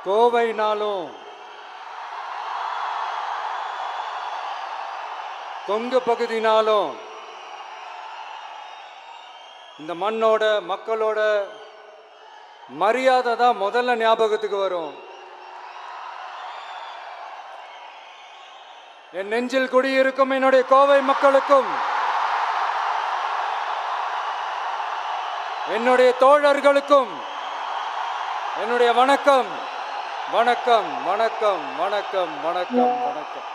கோவைனாலும் கொங்கு பகுதினாலும் இந்த மண்ணோட மக்களோட மரியாதை தான் முதல்ல ஞாபகத்துக்கு வரும். என் நெஞ்சில் குடியிருக்கும் என்னுடைய கோவை மக்களுக்கும் என்னுடைய தோழர்களுக்கும் என்னுடைய வணக்கம் வணக்கம் வணக்கம் வணக்கம் வணக்கம் வணக்கம்.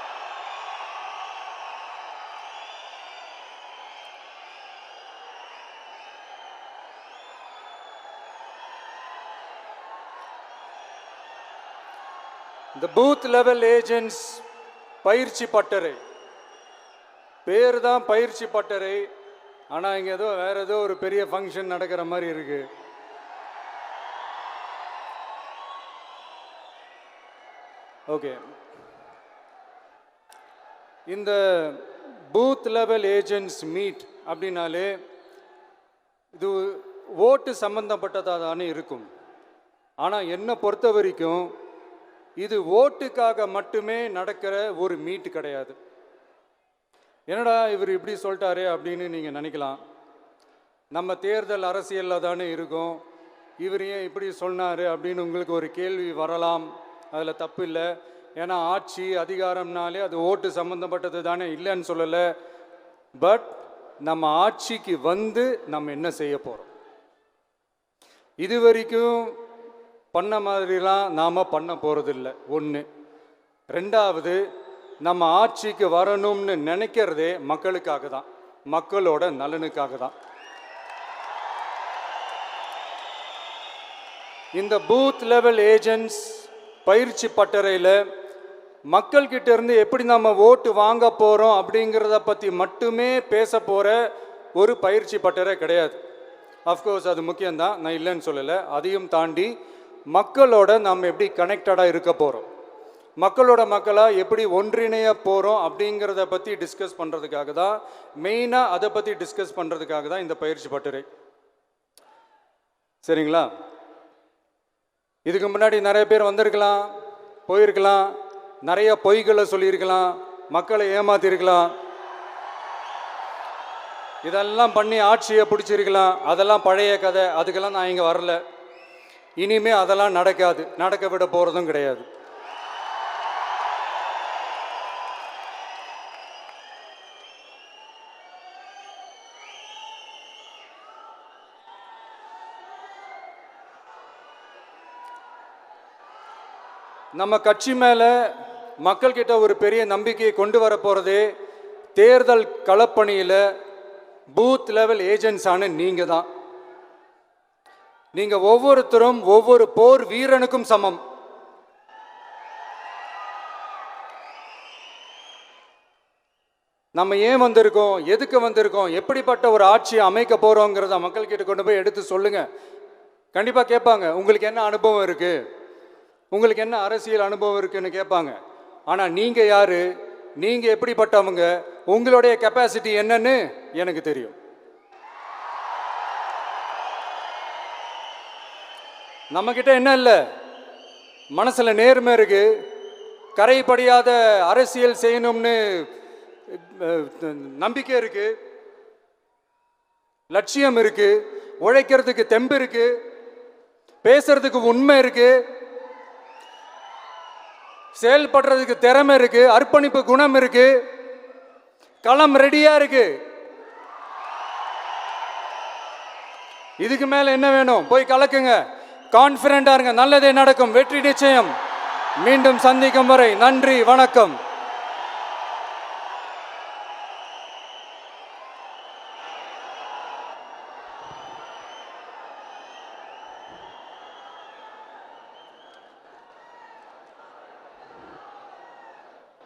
இந்த பூத் லெவல் ஏஜென்ட்ஸ் பயிற்சி பட்டறை பேர் தான் பயிற்சி பட்டறை. ஆனால் இங்கே ஏதோ வேற ஏதோ ஒரு பெரிய ஃபங்க்ஷன் நடக்கிற மாதிரி இருக்கு. ஓகே, இந்த பூத் லெவல் ஏஜென்ட்ஸ் மீட் அப்படின்னாலே இது ஓட்டு சம்பந்தப்பட்டதாக தானே இருக்கும். ஆனால் என்னை பொறுத்த வரைக்கும் இது ஓட்டுக்காக மட்டுமே நடக்கிற ஒரு மீட் கிடையாது. என்னடா இவர் இப்படி சொல்லிட்டாரே அப்படின்னு நீங்கள் நினைக்கலாம். நம்ம தேர்தல் அரசியலில் தானே இருக்கோம், இவர் ஏன் இப்படி சொன்னார் அப்படின்னு உங்களுக்கு ஒரு கேள்வி வரலாம். அதில் தப்பு இல்லை. ஏன்னா ஆட்சி அதிகாரம்னாலே அது ஓட்டு சம்மந்தப்பட்டது தானே, இல்லைன்னு சொல்லலை. பட் நம்ம ஆட்சிக்கு வந்து நம்ம என்ன செய்ய போகிறோம், இது வரைக்கும் பண்ண மாதிரிலாம் நாம் பண்ண போகிறதில்ல. ஒன்று. ரெண்டாவது, நம்ம ஆட்சிக்கு வரணும்னு நினைக்கிறதே மக்களுக்காக தான், மக்களோட நலனுக்காக தான். இந்த பூத் லெவல் ஏஜென்ட்ஸ் பயிற்சி பட்டறையில் மக்கள்கிட்ட இருந்து எப்படி நம்ம ஓட்டு வாங்க போகிறோம் அப்படிங்கிறத பற்றி மட்டுமே பேச போகிற ஒரு பயிற்சி பட்டறை கிடையாது. அஃப்கோர்ஸ் அது முக்கியம்தான், நான் இல்லைன்னு சொல்லலை. அதையும் தாண்டி மக்களோட நம்ம எப்படி கனெக்டடாக இருக்க போகிறோம், மக்களோட மக்களாக எப்படி ஒன்றிணைய போகிறோம் அப்படிங்கிறத பற்றி டிஸ்கஸ் பண்ணுறதுக்காக தான், மெயினாக அதை பற்றி டிஸ்கஸ் பண்ணுறதுக்காக தான் இந்த பயிற்சி பட்டறை. சரிங்களா? இதுக்கு முன்னாடி நிறைய பேர் வந்திருக்கலாம், போயிருக்கலாம், நிறைய பொய்களை சொல்லியிருக்கலாம், மக்களை ஏமாத்திருக்கலாம், இதெல்லாம் பண்ணி ஆட்சியை பிடிச்சிருக்கலாம். அதெல்லாம் பழைய கதை, அதுக்கெல்லாம் நான் இங்கே வரல. இனிமே அதெல்லாம் நடக்காது, நடக்க விட போகிறதும் கிடையாது. நம்ம கட்சி மேலே மக்கள்கிட்ட ஒரு பெரிய நம்பிக்கையை கொண்டு வர போகிறதே தேர்தல் களப்பணியில் பூத் லெவல் ஏஜென்ட்ஸான நீங்கள் தான். நீங்கள் ஒவ்வொருத்தரும் ஒவ்வொரு போர் வீரனுக்கும் சமம். நம்ம ஏன் வந்திருக்கோம், எதுக்கு வந்திருக்கோம், எப்படிப்பட்ட ஒரு ஆட்சியை அமைக்க போகிறோங்கிறத மக்கள்கிட்ட கொண்டு போய் எடுத்து சொல்லுங்கள். கண்டிப்பாக கேட்பாங்க, உங்களுக்கு என்ன அனுபவம் இருக்குது, உங்களுக்கு என்ன அரசியல் அனுபவம் இருக்குன்னு கேட்பாங்க. ஆனால் நீங்கள் யார், நீங்கள் எப்படிப்பட்டவங்க, உங்களுடைய கெப்பாசிட்டி என்னன்னு எனக்கு தெரியும். நம்மக்கிட்ட என்ன இல்லை, மனசில் நேர்மை இருக்கு, கரைப்படியாத அரசியல் செய்யணும்னு நம்பிக்கை இருக்கு, லட்சியம் இருக்கு, உழைக்கிறதுக்கு தெம்பு இருக்கு, பேசுறதுக்கு உண்மை இருக்கு, செயல்படுறதுக்கு திறமை இருக்கு, அர்ப்பணிப்பு குணம் இருக்கு, களம் ரெடியா இருக்கு. இதுக்கு மேல என்ன வேணும்? போய் கலக்குங்க, கான்ஃபிடென்ட்டா இருங்க, நல்லதே நடக்கும், வெற்றி நிச்சயம். மீண்டும் சந்திக்கும் வரை நன்றி, வணக்கம்.